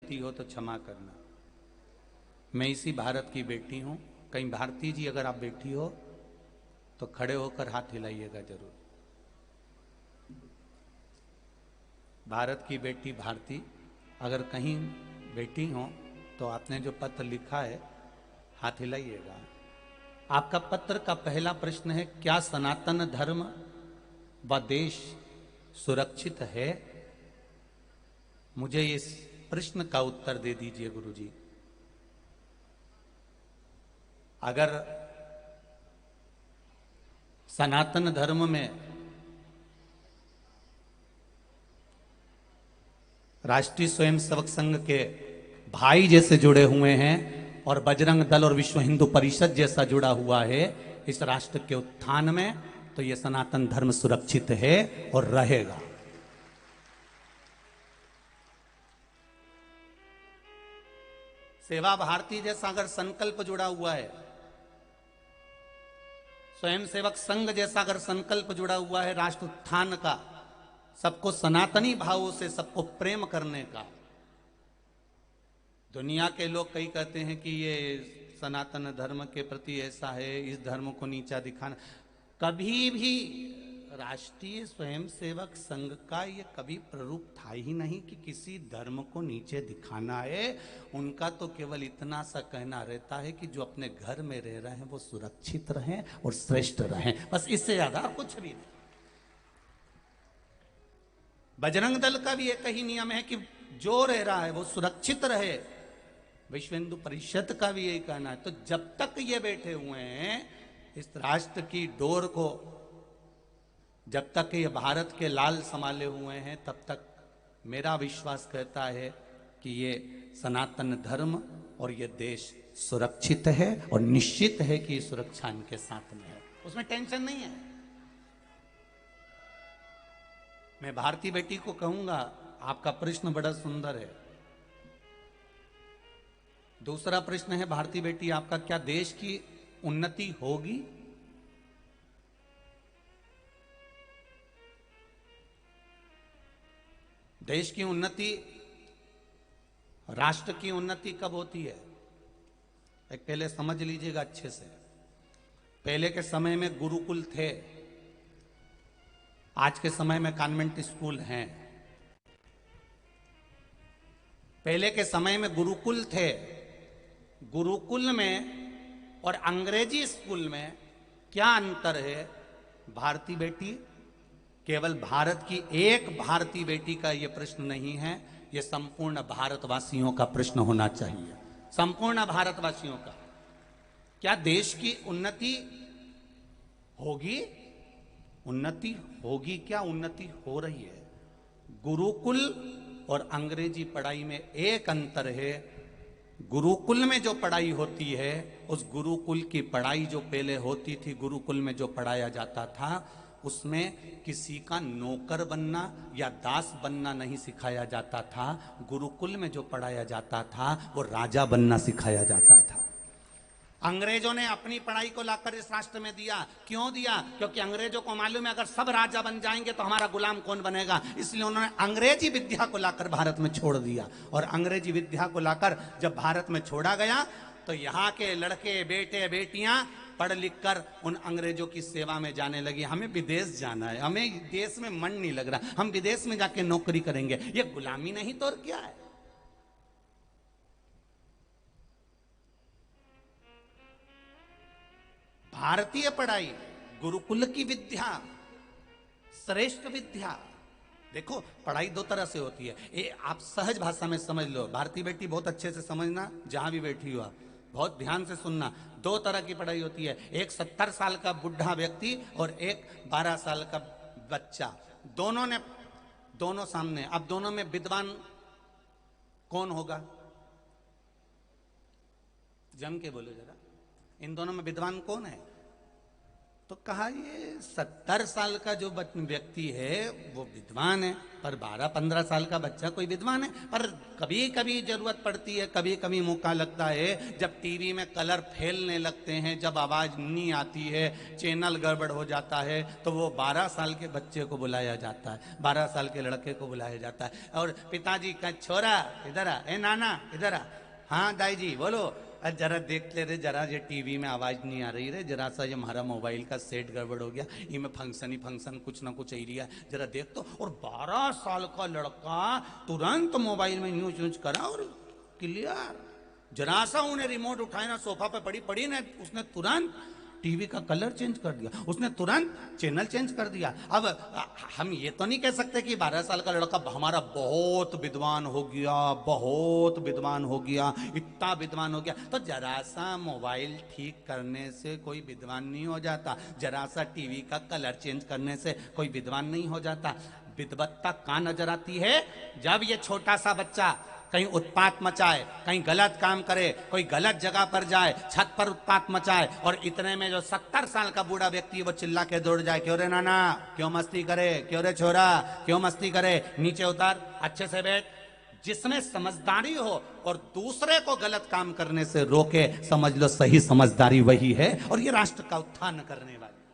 लगती हो तो क्षमा करना। मैं इसी भारत की बेटी हूं। कहीं भारती जी अगर आप बैठी हो तो खड़े होकर हाथ हिलाइएगा जरूर। भारत की बेटी भारती अगर कहीं बैठी हो तो आपने जो पत्र लिखा है हाथ हिलाइएगा। आपका पत्र का पहला प्रश्न है, क्या सनातन धर्म व देश सुरक्षित है? मुझे इस प्रश्न का उत्तर दे दीजिए गुरुजी। अगर सनातन धर्म में राष्ट्रीय स्वयंसेवक संघ के भाई जैसे जुड़े हुए हैं और बजरंग दल और विश्व हिंदू परिषद जैसा जुड़ा हुआ है इस राष्ट्र के उत्थान में, तो यह सनातन धर्म सुरक्षित है और रहेगा। सेवा भारती जैसा अगर संकल्प जुड़ा हुआ है, स्वयंसेवक संघ जैसा अगर संकल्प जुड़ा हुआ है राष्ट्र उत्थान का, सबको सनातनी भावों से सबको प्रेम करने का। दुनिया के लोग कई कहते हैं कि ये सनातन धर्म के प्रति ऐसा है, इस धर्म को नीचा दिखाना। कभी भी राष्ट्रीय स्वयंसेवक संघ का ये कभी प्ररूप था ही नहीं कि किसी धर्म को नीचे दिखाना है। उनका तो केवल इतना सा कहना रहता है कि जो अपने घर में रह रहे हैं वो सुरक्षित रहें और श्रेष्ठ रहें, बस इससे ज्यादा कुछ भी नहीं। बजरंग दल का भी एक ही नियम है कि जो रह रहा है वो सुरक्षित रहे। विश्व हिंदू परिषद का भी यही कहना है। तो जब तक ये बैठे हुए हैं इस राष्ट्र की डोर को, जब तक ये भारत के लाल संभाले हुए हैं, तब तक मेरा विश्वास कहता है कि ये सनातन धर्म और ये देश सुरक्षित है और निश्चित है कि सुरक्षा इनके साथ में है, उसमें टेंशन नहीं है। मैं भारती बेटी को कहूंगा, आपका प्रश्न बड़ा सुंदर है। दूसरा प्रश्न है भारती बेटी आपका, क्या देश की उन्नति होगी? देश की उन्नति, राष्ट्र की उन्नति कब होती है? एक पहले समझ लीजिएगा अच्छे से। पहले के समय में गुरुकुल थे, आज के समय में कॉन्वेंट स्कूल हैं। पहले के समय में गुरुकुल थे, गुरुकुल में और अंग्रेजी स्कूल में क्या अंतर है भारती बेटी? केवल भारत की एक भारतीय बेटी का यह प्रश्न नहीं है, यह संपूर्ण भारतवासियों का प्रश्न होना चाहिए, संपूर्ण भारतवासियों का। क्या देश की उन्नति होगी? उन्नति होगी क्या? उन्नति हो रही है। गुरुकुल और अंग्रेजी पढ़ाई में एक अंतर है। गुरुकुल में जो पढ़ाई होती है, उस गुरुकुल की पढ़ाई जो पहले होती थी, गुरुकुल में जो पढ़ाया जाता था, उसमें किसी का नौकर बनना या दास बनना नहीं सिखाया जाता था। गुरुकुल में जो पढ़ाया जाता था वो राजा बनना सिखाया जाता था। अंग्रेजों ने अपनी पढ़ाई को लाकर इस राष्ट्र में दिया। क्यों दिया? क्योंकि अंग्रेजों को मालूम है अगर सब राजा बन जाएंगे तो हमारा गुलाम कौन बनेगा। इसलिए उन्होंने अंग्रेजी विद्या को लाकर भारत में छोड़ दिया। और अंग्रेजी विद्या को लाकर जब भारत में छोड़ा गया तो यहाँ के लड़के बेटे बेटियां पढ़ लिख कर उन अंग्रेजों की सेवा में जाने लगी। हमें विदेश जाना है, हमें देश में मन नहीं लग रहा, हम विदेश में जाके नौकरी करेंगे। ये गुलामी नहीं तो और क्या है? भारतीय पढ़ाई, गुरुकुल की विद्या श्रेष्ठ विद्या। देखो पढ़ाई दो तरह से होती है, ये आप सहज भाषा में समझ लो। भारतीय बेटी बहुत अच्छे से समझना, जहां भी बैठी हो आप बहुत ध्यान से सुनना। दो तरह की पढ़ाई होती है, एक 70 साल का बुढ़ा व्यक्ति और एक 12 साल का बच्चा। दोनों सामने। अब दोनों में विद्वान कौन होगा? जम के बोलो जरा, इन दोनों में विद्वान कौन है? तो कहा ये 70 साल का जो व्यक्ति है वो विद्वान है, पर 12-15 साल का बच्चा कोई विद्वान है। पर कभी कभी जरूरत पड़ती है, कभी कभी मौका लगता है, जब टीवी में कलर फैलने लगते हैं, जब आवाज नहीं आती है, चैनल गड़बड़ हो जाता है, तो वो 12 साल के बच्चे को बुलाया जाता है, 12 साल के लड़के को बुलाया जाता है। और पिताजी का छोरा इधर आ, ए नाना इधर आ, हाँ दाई जी बोलो, जरा देख ले रे, जरा ये टीवी में आवाज नहीं आ रही रे, जरा सा ये हमारा मोबाइल का सेट गड़बड़ हो गया, ये में फंक्शन ही फंक्शन कुछ ना कुछ एरिया है, जरा देख तो। और 12 साल का लड़का तुरंत मोबाइल में न्यूज न्यूज करा और क्लियर, जरा सा उन्हें रिमोट उठाए ना, सोफा पे पड़ी पड़ी ना, उसने तुरंत टीवी का कलर चेंज कर दिया, उसने तुरंत चैनल चेंज कर दिया। अब हम ये तो नहीं कह सकते कि 12 साल का लड़का हमारा बहुत विद्वान हो गया, बहुत विद्वान हो गया, इतना विद्वान हो गया। तो जरा सा मोबाइल ठीक करने से कोई विद्वान नहीं हो जाता, जरा सा टीवी का कलर चेंज करने से कोई विद्वान नहीं हो जाता। विद्वत्ता कहाँ नजर आती है? जब ये छोटा सा बच्चा कहीं उत्पात मचाए, कहीं गलत काम करे, कोई गलत जगह पर जाए, छत पर उत्पात मचाए, और इतने में जो 70 साल का बूढ़ा व्यक्ति वो चिल्ला के दौड़ जाए, क्यों रे नाना, क्यों मस्ती करे, क्यों रे छोरा, क्यों मस्ती करे, नीचे उतर, अच्छे से बैठ। जिसमें समझदारी हो और दूसरे को गलत काम करने से रोके, समझ लो सही समझदारी वही है, और ये राष्ट्र का उत्थान करने वाली।